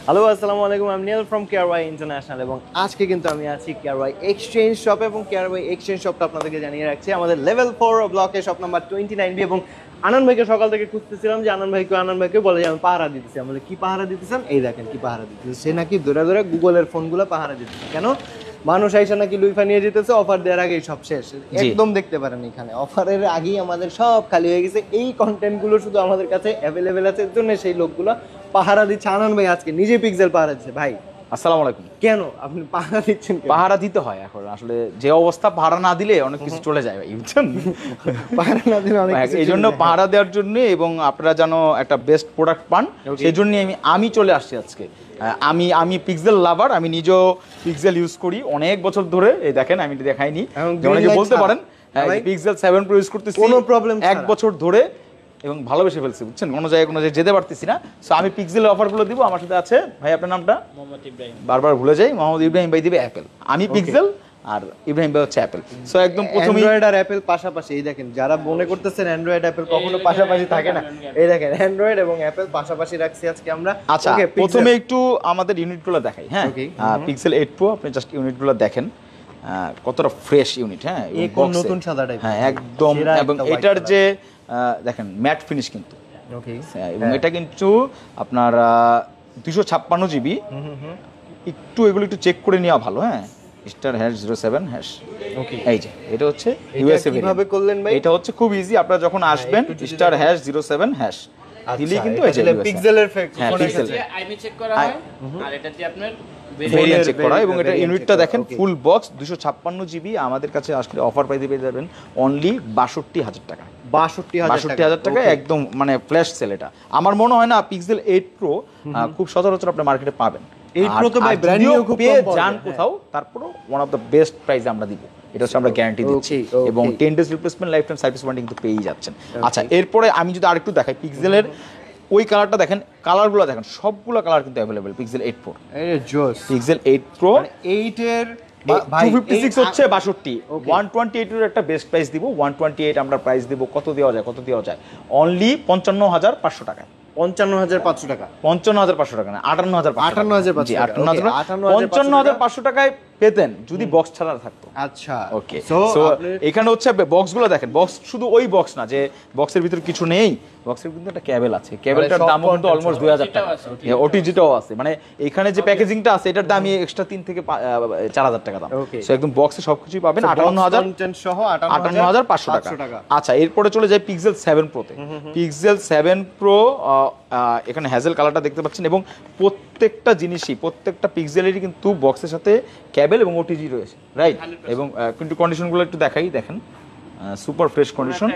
Hello আসসালামু আলাইকুম, আমি নিয়াল ফ্রম কেয়ারওয়াই ইন্টারন্যাশনাল এবং আজকে কিন্তু আমি আছি কেয়ারওয়াই এক্সচেঞ্জ শপে এবং কেয়ারওয়াই এক্সচেঞ্জ শপটা আপনাদেরকে জানিয়ে রাখছি আমাদের লেভেল 4 ব্লকে শপ নাম্বার 29B। এবং আনন্দ ভাইকে সকাল থেকে খুঁজতেছিলাম যে আনন্দ ভাইকে বলে যে আমি পাহারা দিতেছি। আমি বলে কি পাহারা দিতেছেন? এই দেখেন কি পাহারা দিতেছে, সে নাকি ধরে ধরে গুগলের ফোনগুলো পাহারা দিতেছে। কেন? মানুষ আইসা নাকি লুইফা নিয়ে যেতেছে, অফার দেওয়ার আগেই সব শেষ। একদম দেখতে পারেন এখানে অফারের আগেই আমাদের সব খালি হয়ে গেছে। এই কন্টেন্টগুলো শুধু আমাদের কাছে অ্যাভেলেবেল আছে, এর জন্য সেই লোকগুলো পাহারা দিচ্ছে। আনন্দ ভাই আজকে নিজে পিক্সেল পাহারা দিচ্ছে। ভাই আসসালামু আলাইকুম। কেন আপনি পাহারা দিচ্ছেন? পাহারা দিতে হয়, এখন আসলে যে অবস্থা, পাহারা না দিলে অনেক কিছু চলে যায় ভাই, বুঝছেন? পাহারা না দিলে অনেক কিছু, এই জন্য পাহারা দেওয়ার জন্য এবং আপনারা যেন একটা বেস্ট প্রোডাক্ট পান সেই জন্য আমি চলে আসছি আজকে। আমি পিক্সেল লাভার, আমি নিজেও পিক্সেল ইউজ করি অনেক বছর ধরে। এই দেখেন, আমি দেখাইনি, অনেকে বলতে পারেন পিক্সেল 7 প্রো ইউজ করতেছি কোনো প্রবলেম, 1 বছর ধরে এবং ভালোবেসে ফেলছি, বুঝছেন? কোনো জায়গায় যেতে পারতেছি না। সো আমি পিক্সেলের অফারগুলো দিব। আমার সাথে আছে ভাই, আপনার নামটা? মোহাম্মদ ইব্রাহিম। বারবার ভুলে যাই। মোহাম্মদ ইব্রাহিম ভাই দিবে অ্যাপেল, আমি পিক্সেল, আর ইব্রাহিম ভাই হচ্ছে অ্যাপেল। সো একদম প্রথমে অ্যান্ড্রয়েড আর অ্যাপেল পাশাপাশি। এই দেখেন, যারা মনে করতেছেন অ্যান্ড্রয়েড অ্যাপেল কখনো পাশাপাশি থাকে না, এই দেখেন অ্যান্ড্রয়েড এবং অ্যাপেল পাশাপাশি রাখছি আজকে আমরা। আচ্ছা, প্রথমে একটু আমাদের ইউনিটগুলো দেখাই। হ্যাঁ, পিক্সেল 8 প্রো, আপনি জাস্ট ইউনিটগুলো দেখেন কতটা ফ্রেশ ইউনিট। হ্যাঁ, একদম নতুন সাদা টাইপ। হ্যাঁ একদম। এবং এটার যে দেখেন ম্যাট ফিনিশ কিন্তু, ওকে। এবং এটা কিন্তু আপনার 256 জিবি। একটু এগুলো একটু চেক করে নেওয়া ভালো। হ্যাঁ, *#07#, ওকে। এই যে এটা হচ্ছে ইউএসএ। কিভাবে করলেন ভাই? এটা হচ্ছে খুব ইজি। আপনারা যখন আসবেন *#07# দিলেই কিন্তু এই যে পিক্সেলের ফ্যাক্ট, হ্যাঁ পিক্সেল আইমি চেক করা হয় আর এটাতে আপনার ভেরিয়েন্ট চেক করা। এবং এটা ইউনিটটা দেখেন ফুল বক্স 256 জিবি। আমাদের কাছে আসলে অফার পাইতে পেয়ে যাবেন অনলি 62,000 টাকা। 62,000 টাকা একদম, মানে ফ্ল্যাশ সেল। এটা আমার মনে হয় না পিক্সেল 8 প্রো খুব সচরাচর আপনি মার্কেটে পাবেন। 8 প্রো তো ভাই ব্র্যান্ড নিউ, খুব পেয়ে যান কোথাও, তারপরও ওয়ান অফ দ্য বেস্ট প্রাইসে আমরা দিব। এটা হচ্ছে আমরা গ্যারান্টি দিচ্ছি। এবং 10 days replacement, life time service warranty কিন্তু পেয়েই যাচ্ছেন। আচ্ছা, এরপরে আমি যদি আরেকটু দেখাই পিক্সেলের ওই কালারটা দেখেন, কালারগুলো দেখেন, সবগুলো কালার কিন্তু available pixel 8 pro. Pixel 8 pro 8 এর 256 হচ্ছে 62। 128 এর একটা বেস্ট প্রাইস দিব। 128 আমরা প্রাইস দিব। কত দেওয়া যায়? অনলি 55,500 টাকা। 55,500 টাকা। 55,500 টাকা না, 58,500 টাকায় পেতেন যদি বক্স ছাড়া থাকতো। আচ্ছা, ওকে। সো এখানে হচ্ছে বক্সগুলো দেখেন, বক্স শুধু ওই বক্স না যে বক্সের ভিতরে কিছু নেই, বক্সের কিন্তু একটা কেবল আছে। কেবলটার দামও কিন্তু অলমোস্ট 2,000 টাকা। ওটিজিটাও আছে, মানে এখানে যে প্যাকেজিংটা আছে এটার দাম এক্সট্রা 3 থেকে 4,000 টাকা দাম। সো একদম বক্সে সবকিছুই পাবেন 58,000 সহ 58,500 টাকা। আচ্ছা, এরপরে চলে যায় পিক্সেল 7 প্রোতে। পিক্সেল 7 প্রো এখানে হ্যাজেল কালারটা দেখতে পাচ্ছেন এবং প্রত্যেকটা জিনিসই, প্রত্যেকটা পিক্সেলেরই কিন্তু বক্সের সাথে কেবল এবং ওটিজি রয়েছে, রাইট? এবং কিন্তু কন্ডিশনগুলো একটু দেখাই, দেখেন সুপার ফ্রেশ কন্ডিশন,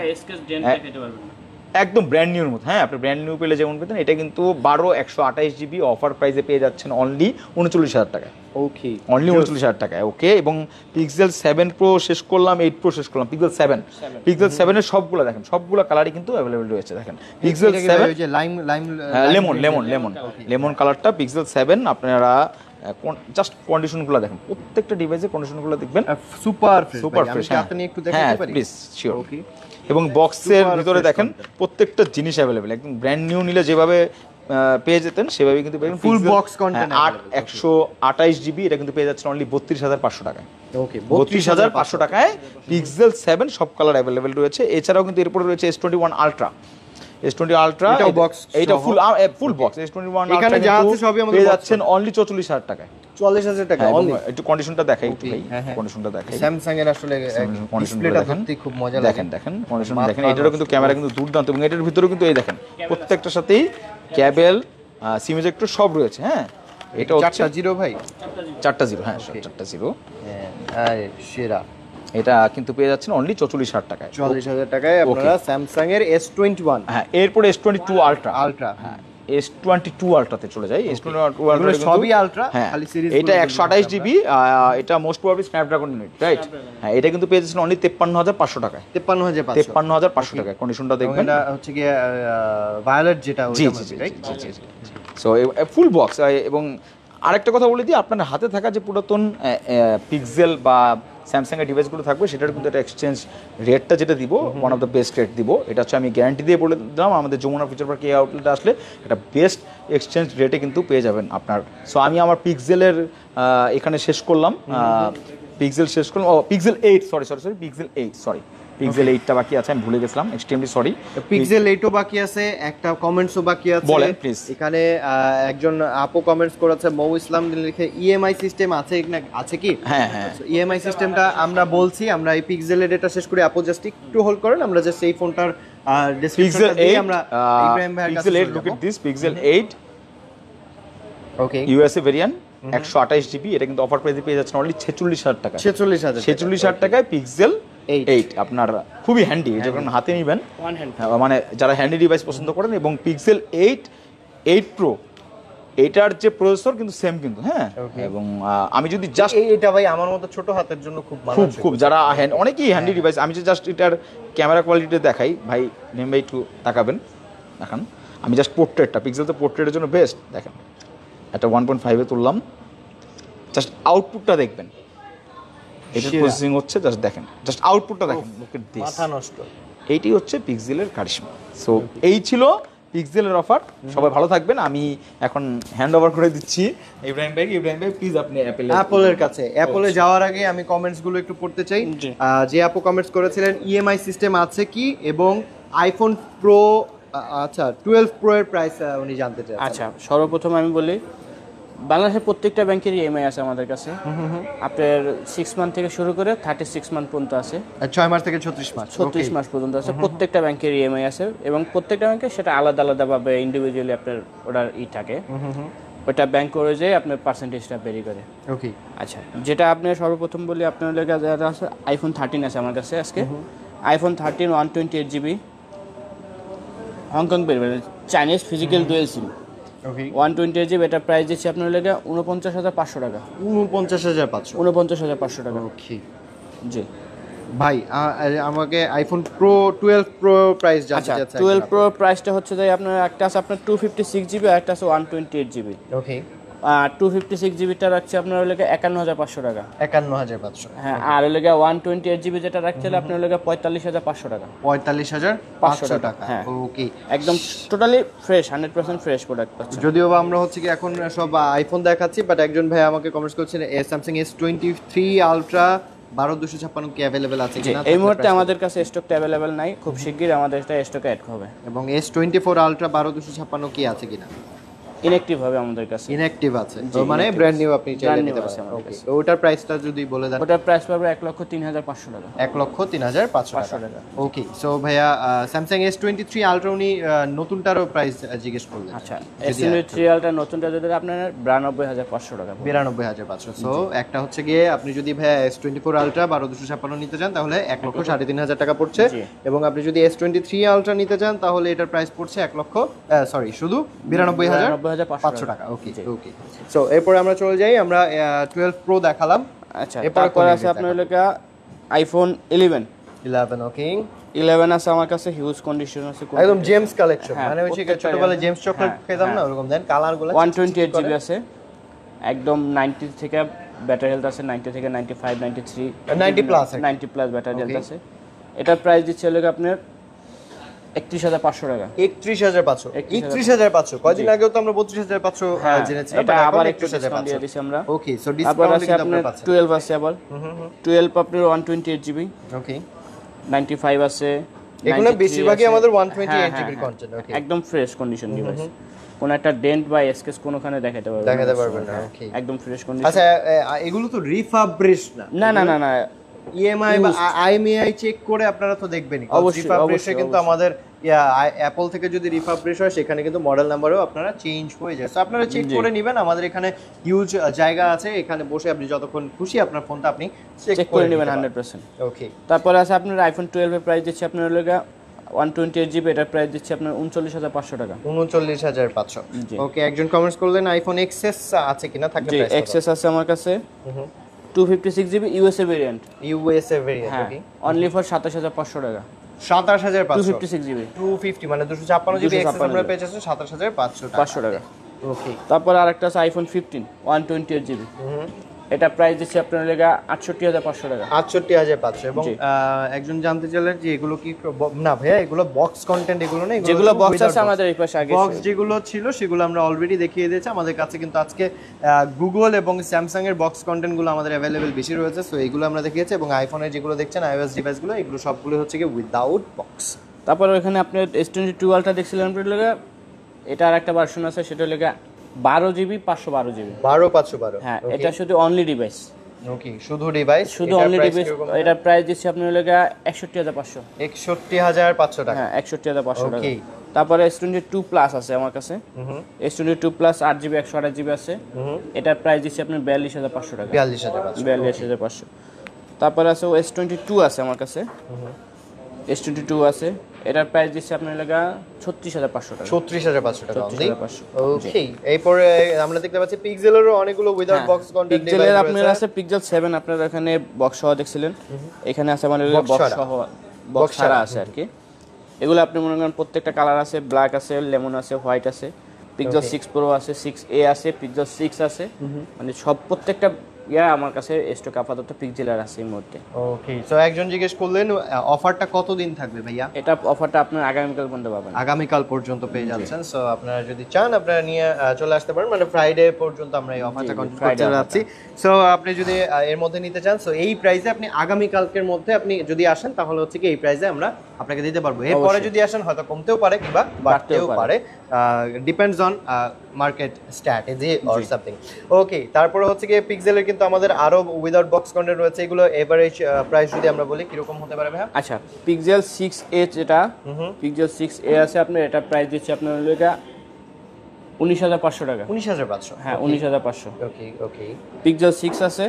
একদম ব্র্যান্ড নিউর মতো। হ্যাঁ, আপনি ব্র্যান্ড নিউ পেলে যেমন পেতেন, এটা কিন্তু 128 জিবি অফার প্রাইসে পেয়ে যাচ্ছেন অনলি 39,000 টাকায়। ওকে, অনলি 39,000 টাকায়। ওকে। এবং পিক্সেল 7 প্রো শেষ করলাম, 8 প্রো শেষ করলাম, পিক্সেল 7 এর সবগুলো দেখেন, সবগুলো কালারই কিন্তু অ্যাভেলেবল রয়েছে। দেখেন পিক্সেল 7 যে লেমন কালারটা পিক্সেল 7। আপনারা জাস্ট কন্ডিশনগুলো দেখেন, প্রত্যেকটা ডিভাইসের কন্ডিশনগুলো দেখবেন সুপার ফ্রেশ। হ্যাঁ, আপনি একটু দেখাতে পারি? Please, sure. ওকে। এবং বক্সের ভিতরে দেখেন প্রত্যেকটা জিনিস অ্যাভেলেবল। একদম ব্র্যান্ড নিউ নিলে যেভাবে পেয়ে যেতেন সেভাবে কিন্তু পেয়ে যাবেন। ফুল বক্স কন্টেনার 128 জিবি, এটা কিন্তু পেয়ে যাচ্ছেন অনলি 32,500 টাকায়। ওকে, 32,500 টাকায় পিক্সেল 7 সব কালার অ্যাভেলেবল রয়েছে। এছাড়াও কিন্তু এরপরে রয়েছে S21 আলট্রা। S20 আলট্রা এটা ফুল বক্স। S21 এখানে যা আছে সবই আমাদের পেয়ে যাচ্ছেন অনলি 44,000 টাকায়। 44,000 টাকা অনলি। একটু কন্ডিশনটা দেখাই একটু ভাই, কন্ডিশনটা দেখাই। স্যামসাং এর আসলে ডিসপ্লেটা দেখতে খুব মজা লাগে। দেখেন কন্ডিশন দেখেন, এটারও কিন্তু ক্যামেরা কিন্তু দুর্দান্ত। এবং এটার ভিতরেও কিন্তু এই দেখেন প্রত্যেকটার সাথেই কেবল, সিম ইজেক্টর সব রয়েছে। হ্যাঁ, এটা হচ্ছে 4টা জিরো ভাই, 4টা জিরো। হ্যাঁ, 4টা জিরো। হ্যাঁ, সেরা। এটা কিন্তু পেয়ে যাচ্ছেন অনলি 44,000 টাকায়। 44,000 টাকায় আপনারা স্যামসাং এর S21। হ্যাঁ, এরপরে S22 আলট্রা। হ্যাঁ, S22 আলট্রাতে চলে যাই। S22 আলট্রা সবই আলট্রা, খালি সিরিজ। এটা 128 জিবি, এটা most probably Snapdragon unit, right? হ্যাঁ, এটা কিন্তু পেয়ে যাচ্ছেন অনলি 53,500 টাকায়। 53,500 টাকায়। কন্ডিশনটা দেখবেন, এটা হচ্ছে কি ভায়োলেট যেটা, রাইট? So full box. এবং আরেকটা কথা বলে দিই, আপনার হাতে থাকা যে পুরাতন পিক্সেল বা স্যামসাং এর ডিভাইসগুলো থাকবে সেটার কিন্তু একটা এক্সচেঞ্জ রেটটা যেটা দিব one of the best rate দিব, এটা হচ্ছে আমি গ্যারান্টি দিয়ে বলে দিলাম। আমাদের যমুনা ফিউচার পার্ক এই আউটলেটে আসলে এটা বেস্ট এক্সচেঞ্জ রেটে কিন্তু পেয়ে যাবেন আপনার। সো আমি আমার পিক্সেলের এখানে শেষ করলাম, পিক্সেল শেষ করলাম, পিক্সেল 8 সরি পিক্সেল 8টা বাকি আছে, আমি ভুলে গেছিলাম, এক্সট্রিমলি সরি। পিক্সেল 8ও বাকি আছে, একটা কমেন্টসও বাকি আছে। বলেন প্লিজ। এখানে একজন আপু কমেন্টস করেছে, মৌ ইসলাম লিখে ইএমআই সিস্টেম আছে না, আছে কি? হ্যাঁ ইএমআই সিস্টেমটা আমরা বলছি, আমরা এই পিক্সেলের এটা শেষ করে আপু জাস্ট একটু হোল্ড করেন, আমরা জাস্ট এই ফোনটার ডেসক্রিপশনটা দিয়ে আমরা ইব্রাহিম ভাইয়ের কাছে pixel 8 look at this pixel 8 okay USA variant 128 GB, এটা কিন্তু অফার প্রাইসে পেয়ে যাচ্ছেন অনলি 46000 টাকা। 46000 টাকায় পিক্সেল 8 আপনার খুবই হ্যান্ডি, যখন হাতে নেবেন মানে যারা হ্যান্ডি ডিভাইস পছন্দ করেন। এবং পিক্সেল 8 প্রো এটার যে প্রসেসর কিন্তু সেম কিন্তু, হ্যাঁ। এবং আমি যদি জাস্ট এটা ভাই আমার মতো ছোট হাতের জন্য খুব মানানসই, খুব যারা অনেকেই হ্যান্ডি ডিভাইস, আমি যে জাস্ট এটার ক্যামেরা কোয়ালিটি দেখাই ভাই, নেম ভাই একটু তাকাবেন, দেখান। আমি জাস্ট পোর্ট্রেটটা, পিক্সেল তো পোর্ট্রেটের জন্য বেস্ট, দেখেন এটা 1.5 এ তুললাম, জাস্ট আউটপুটটা দেখবেন, এটা প্রসেসিং হচ্ছে, জাস্ট দেখেন, জাস্ট আউটপুটটা দেখেন, লুক এট দিস, মাথা নষ্ট। এইটি হচ্ছে পিক্সেলের কারিশমা। সো এই ছিল পিক্সেলের অফার, সবাই ভালো থাকবেন। আমি এখন হ্যান্ড ওভার করে দিচ্ছি ইব্রাহিম ভাই প্লিজ আপনি অ্যাপলের কাছে। অ্যাপলে যাওয়ার আগে আমি কমেন্টস গুলো একটু পড়তে চাই। যে আপু কমেন্টস করেছিলেন ইএমআই সিস্টেম আছে কি, এবং আইফোন প্রো, আচ্ছা 12 প্রো এর প্রাইস উনি জানতে চান। আচ্ছা, সর্বপ্রথম আমি বলি বাংলাদেশের প্রত্যেকটা ব্যাংকের ইএমআই আছে আমাদের কাছে। আপনার 6 মান্থ থেকে শুরু করে 36 মান্থ পর্যন্ত আছে, 6 মাস থেকে 36 মাস, 36 মাস পর্যন্ত আছে। প্রত্যেকটা ব্যাংকের ইএমআই আছে, এবং প্রত্যেকটা ব্যাংকে সেটা আলাদা আলাদাভাবে ইন্ডিভিজুয়ালি আপনার ওটার থাকে। ওটা ব্যাংক অনুযায়ী আপনার পার্সেন্টেজটা ভেরি করে। ওকে আচ্ছা, যেটা আপনি সর্বপ্রথম বলি, আপনার যারা আছে আইফোন 13 আছে আমার কাছে আজকে। IPhone 13 128 GB Hong Kong variant, Chinese physical dual SIM, 128 GB. এটা প্রাইস দিচ্ছি আপনার লেগে 49,500 টাকা। 49,500 টাকা। ওকে জি ভাই, আমাকে আইফোন প্রো 12 প্রো প্রাইস জানতে চাচ্ছি। 12 প্রো প্রাইসটা হচ্ছে যে আপনার একটা আছে আপনার 256 জিবি, আর একটা আছে 128 জিবি। ওকে 256 জিবিটা রাখছে আপনার লেগে 51,500 টাকা। 51,500, হ্যাঁ। আর লেগে 128 জিবি যেটা রাখছে আপনার লেগে 45,500 টাকা। 45,500 টাকা। হ্যাঁ ওকে, একদম টোটালি ফ্রেশ, 100% ফ্রেশ প্রোডাক্ট পাচ্ছেন। যদিও বা আমরা হচ্ছে কি এখন সব আইফোন দেখাচ্ছি, বাট একজন ভাই আমাকে কমেন্টস করছেন স্যামসাং S23 আলট্রা 12256 কি अवेलेबल আছে কিনা? এই মুহূর্তে আমাদের কাছে স্টকটা अवेलेबल নাই, খুব শিগগিরই আমাদের এটা স্টকে অ্যাড হবে। এবং S24 আলট্রা 12256 কি আছে কিনা? ইনঅ্যাক্টিভ হবে আমাদের কাছে, ইনঅ্যাক্টিভ আছে, তো মানে ব্র্যান্ড নিউ আপনি চাইলে নিতে পারেন। ওকে, তো ওটার প্রাইসটা যদি বলে দেন। ওটার প্রাইস পাবে 1,03,500 টাকা। 1,03,500 টাকা। ওকে, সো ভাইয়া স্যামসাং S23 আলট্রা উনি নতুনটারও প্রাইস জিজ্ঞেস করলেন। আচ্ছা, S23 আলট্রা নতুনটা যদি আপনার 92,500 টাকা। 92,500। সো একটা হচ্ছে গিয়ে আপনি যদি ভাইয়া S24 আলট্রা 12256 নিতে চান তাহলে 1,03,500 টাকা পড়ছে, এবং আপনি যদি S23 আলট্রা নিতে চান তাহলে এটার প্রাইস পড়ছে শুধু 92,500 টাকা। ওকে ওকে, সো এরপরে আমরা চলে যাই, আমরা 12 প্রো দেখালাম। আচ্ছা, এরপর আছে আপনার লেখা আইফোন 11। ওকে 11 আছে আমার কাছে, হিউজ কন্ডিশন আছে, একদম জেমস কালেকশন, মানে হচ্ছে ছোটবেলায় জেমস চকলেট খেতাম না, ওরকম দেন, কালারগুলো 128 জিবি আছে, একদম 90 থেকে ব্যাটারি হেলথ আছে, 90 থেকে 95 93 90 প্লাস ব্যাটারি হেলথ আছে। এটার প্রাইস দিচ্ছে হলো আপনার 31,500 টাকা। 31,500 কয়দিন আগেও তো আমরা 32,500 জেনেছিলাম, এটা আবার একটু ডিসকাউন্ট দিয়ে দিছি আমরা। ওকে, সো ডিসকাউন্ট আছে আপনার 12 আছে আবার। 12 আপনার 128 জিবি। ওকে 95 আছে, এগুলো বেশিরভাগই আমাদের 128 জিবির কন্টেন্ট। ওকে, একদম ফ্রেশ কন্ডিশন ডিভাইস, কোন একটা ডেন্ট বা স্কেচ কোনখানে দেখাতে পারবেন না। ওকে, একদম ফ্রেশ কন্ডিশন। আচ্ছা, এগুলো তো রিফাবরিশ না? না, ইএমআই বা আইএমআই চেক করে আপনারা তো দেখবেনই, রিফাবরিশে কিন্তু আমাদের অ্যাপল থেকে যদি রিফাবরিশ হয় সেখানে কিন্তু মডেল নাম্বারও আপনারা চেঞ্জ হয়ে যায়, তো আপনারা চেক করে নেবেন। আমাদের এখানে হিউজ জায়গা আছে, এখানে বসে আপনি যতক্ষণ খুশি আপনার ফোনটা আপনি চেক করে নেবেন 100%। ওকে, তারপরে আছে আপনার আইফোন 12 এর প্রাইস দিচ্ছে আপনার লগা 128 জিবি, এটার প্রাইস দিচ্ছে আপনার 39,500 টাকা। 39,500। ওকে, একজন কমেন্টস করলেন আইফোন এক্সএস আছে কিনা, থাকলে প্রাইস এক্সএস আছে আমার কাছে 256 GB USA variant. Okay, only for 27,500 টাকা। 27,500 256 জিবি 250 মানে 256 জিবি এক্সএস আমরা পেয়ে যাচ্ছি 27,500 টাকা। ওকে, তারপর আরেকটা আছে আইফোন 15 128 জিবি, এটা প্রাইস দিচ্ছি আপনার লেগা 68500 টাকা। 68500 এবং একজন জানতে চাইলেন যে এগুলো কি না ভাইয়া এগুলো বক্স কন্টেন্ট এগুলো না, যেগুলো বক্স আছে আমাদের এই পাশে আগে বক্স যেগুলো ছিল সেগুলো আমরা অলরেডি দেখিয়ে দিয়েছি। আমাদের কাছে কিন্তু আজকে গুগল এবং স্যামসাং এর বক্স কন্টেন্ট গুলো আমাদের অ্যাভেলেবেল বেশি রয়েছে, সো এগুলো আমরা দেখিয়েছি। এবং আইফোনের যেগুলো দেখছেন iOS ডিভাইসগুলো এগুলো সবগুলো হচ্ছে কি উইদাউট বক্স। তারপর এখানে আপনি S22 আলট্রা দেখছিলেন আপনার লেগা, এটা আরেকটা ভার্সন আছে সেটা লেগা 12GB 512GB 12512। হ্যাঁ এটা শুধু অনলি ডিভাইস। ওকে শুধু ডিভাইস, শুধু অনলি ডিভাইস। এটা প্রাইস দিচ্ছি আপনার লেগা 61500। 61500 টাকা। হ্যাঁ 61500 টাকা। ওকে তারপরে S22 প্লাস আছে আমার কাছে। S22 প্লাস 8GB 128GB আছে। এটার প্রাইস দিচ্ছি আপনি 42500 টাকা। 42500। তারপরে আছে S22 আছে আমার কাছে। S22 আছে, এটার প্রাইস দিচ্ছি আপনার লাগা 36500 টাকা। 36500 টাকা। 36500। ওকে এরপরে আমরা দেখতে পাচ্ছি পিক্সেলেরও অনেকগুলো উইদাউট বক্স কন্টেন্ট ডিভাইস পিক্সেলের আপনার আছে পিক্সেল 7 আপনারা এখানে বক্স সহ দেখছিলেন। এখানে আছে মানে বক্স সহ, বক্স ছাড়া আছে আর কি। এগুলো আপনি মনে করেন প্রত্যেকটা কালার আছে, ব্ল্যাক আছে, লেমন আছে, হোয়াইট আছে, পিক্সেল 6 প্রো আছে, 6a আছে, পিক্সেল 6 আছে, মানে সব প্রত্যেকটা আমার কাছে স্টক আপাতত পিক্সেলের আছে এই মুহূর্তে। ওকে সো একজন জিজ্ঞেস করলেন অফারটা কতদিন থাকবে ভাইয়া? এটা অফারটা আপনার আগামীকাল পর্যন্ত পাবেন। আগামীকাল পর্যন্ত পেয়ে যাচ্ছেন। সো আপনারা যদি চান আপনারা নিয়ে চলে আসতে পারেন, মানে ফ্রাইডে পর্যন্ত আমরা এই অফারটা কন্টিনিউ করতে যাচ্ছি। সো আপনি যদি এর মধ্যে নিতে চান, সো এই প্রাইসে আপনি আগামীকালকের মধ্যে আপনি যদি আসেন তাহলে হচ্ছে কি এই প্রাইসে আমরা আপনাকে দিতে পারবো। এরপরে যদি আসেন হয়তো কমতেও পারে কিংবা বাড়তেও পারে, depends on market strategy or something. Okay তারপরে হচ্ছে কি পিক্সেলের কিন্তু আমাদের আরো উইদাউট বক্স কন্টেন্ট রয়েছে। এগুলো এভারেজ প্রাইস যদি আমরা বলি কিরকম হতে পারে ভাইয়া? আচ্ছা পিক্সেল 6a যেটা পিক্সেল 6a আছে আপনার, এটা প্রাইস দিচ্ছে আপনার লেগা 19500 টাকা। 19500? হ্যাঁ 19500। ওকে ওকে পিক্সেল 6 আছে।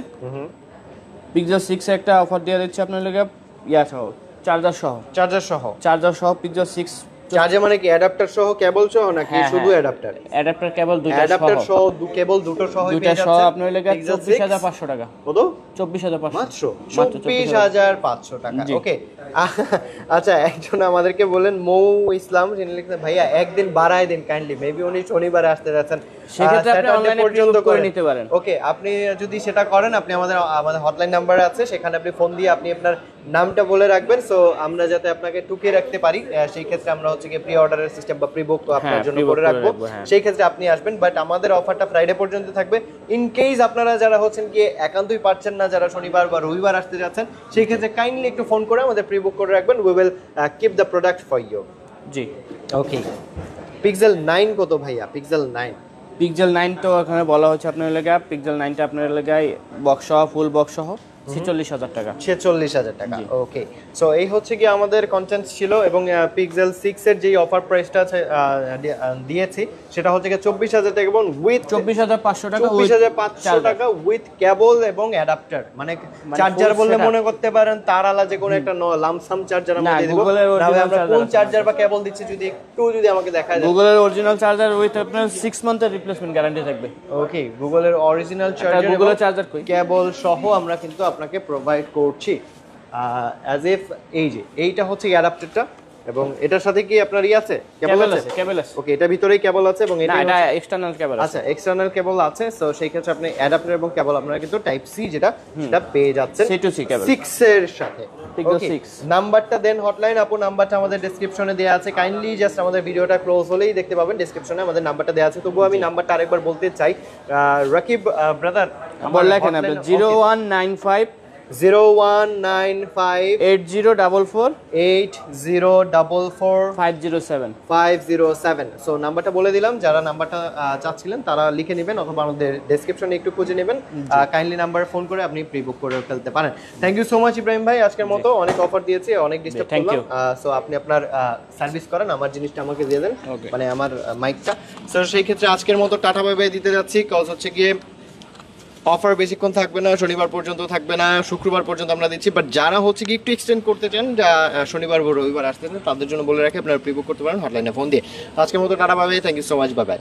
পিক্সেল 6 এ একটা অফার দিয়ে দিচ্ছে আপনার লেগা সহ, চার্জার সহ পিক্সেল 6। চার্জার মানে কি অ্যাডাপ্টার সহ কেবল সহ নাকি শুধু অ্যাডাপ্টার? অ্যাডাপ্টার কেবল দুটো সহ। অ্যাডাপ্টার সহ কেবল দুটো সহ পেয়ে যাচ্ছেন। দুটো সহ আপনার লেগা 24500 টাকা। কত? 24500 মাত্র 24500 টাকা। ওকে আচ্ছা একজন আমাদেরকে বলেন মৌ ইসলাম, তিনি লিখছেন ভাইয়া একদিন বাড়ায় দিন কাইন্ডলি, মেবি উনি শনিবারে আসতে যাচ্ছেন, সেক্ষেত্রে আপনি অনলাইনে পর্যন্ত করে নিতে পারেন। ওকে আপনি যদি সেটা করেন আপনি আমাদের হটলাইন নাম্বার আছে, সেখানে আপনি ফোন দিয়ে আপনি আপনার নামটা বলে রাখবেন, সো আমরা যাতে আপনাকে টুকে রাখতে পারি সেই ক্ষেত্রে আমরা হচ্ছে কি প্রি অর্ডারের সিস্টেম বা প্রি বুক আপনার জন্য করে রাখবো। সেই ক্ষেত্রে আপনি আসবেন, বাট আমাদের অফারটা ফ্রাইডে পর্যন্ত থাকবে। ইন কেস আপনারা যারা হচ্ছেন কি একান্তই পারছেন না, যারা শনিবার বা রবিবার আসতে যাচ্ছেন, সেই ক্ষেত্রে কাইন্ডলি একটু ফোন করে আমাদের প্রি বুক করে রাখবেন, we will keep the product for you. জি ওকে পিক্সেল 9 কত ভাইয়া? পিক্সেল 9 তো এখানে বলা হচ্ছে আপনার লাগা পিক্সেল 9টা আপনার লাগাই বক্স সহ, ফুল বক্স সহ 46000 টাকা। 46000 টাকা। ওকে সো এই হচ্ছে কি আমাদের কন্টেন্ট ছিল। এবং পিক্সেল 6 এর যে অফার প্রাইসটা আছে দিয়েছি সেটা হচ্ছে কি 24000 টাকা এবং উইথ 24500 টাকা, 24500 টাকা উইথ কেবল এবং অ্যাডাপ্টার। মানে চার্জার বললে মনে করতে পারেন তার আলা যে কোনো একটা লামসাম চার্জার আমরা দিয়ে দেব। তবে আমরা কোন চার্জার বা কেবল দিচ্ছি যদি আমাকে দেখায় দেন। গুগলের অরিজিনাল চার্জার উইথ আপনার 6 মান্থের রিপ্লেসমেন্ট গ্যারান্টি থাকবে। ওকে গুগলের অরিজিনাল চার্জার, গুগলের চার্জার কই কেবল সহ আমরা কিন্তু আপনাকে প্রোভাইড করছি অ্যাজ ইফ এইটা হচ্ছে অ্যাডাপ্টারটা এবং এটার সাথে কি আপনার আছে কেবল আছে। ওকে এটা ভিতরেই কেবল আছে এবং এটা এক্সটারনাল কেবল আছে। আচ্ছা এক্সটারনাল কেবল আছে, সো সেই ক্ষেত্রে আপনি অ্যাডাপ্টার এবং কেবল আপনারা কিন্তু টাইপ সি যেটা সেটা পেয়ে যাচ্ছেন C2C কেবল 6 এর সাথে। ওকে নাম্বারটা দেন হটলাইন আপু, নাম্বারটা আমাদের ডেসক্রিপশনে দেয়া আছে, কাইন্ডলি জাস্ট আমাদের ভিডিওটা ক্লোজ হলেই দেখতে পাবেন ডেসক্রিপশনে আমাদের নাম্বারটা দেয়া আছে। তবুও আমি নাম্বারটা আরেকবার বলতে চাই, রাকিব ব্রাদার বললেন আপনি 0195 8044 507। সো নাম্বারটা বলে দিলাম, যারা নাম্বারটা চাচ্ছিলেন তারা লিখে নেবেন অথবা আমাদের ডেসক্রিপশনে একটু খুঁজে নেবেন, কাইন্ডলি নাম্বারে ফোন করে আপনি প্রি বুক করে ফেলতে পারেন। Thank you so much Ibrahim ভাই, আজকের মতো অনেক অফার দিয়েছি, অনেক ডিস্টার্ব করলাম। সো আপনি আপনার সার্ভিস করেন, আমার জিনিসটা আমাকে দিয়ে দেন, মানে আমার মাইকটা। সো সেই ক্ষেত্রে আজকের মতো টাটা বাই বাই দিতে যাচ্ছি, কজ হচ্ছে গিয়ে অফার বেশিক্ষণ থাকবে না, শনিবার পর্যন্ত থাকবে না, শুক্রবার পর্যন্ত আমরা দিচ্ছি। বাট যারা হচ্ছে কি একটু এক্সটেন্ড করতে চান, শনিবার বা রবিবার আসতে চান, তাদের জন্য বলে রাখি আপনারা প্রি বুক করতে পারেন হটলাইনে ফোন দিয়ে। আজকের মতো tata bye bye, thank you so much, bye by.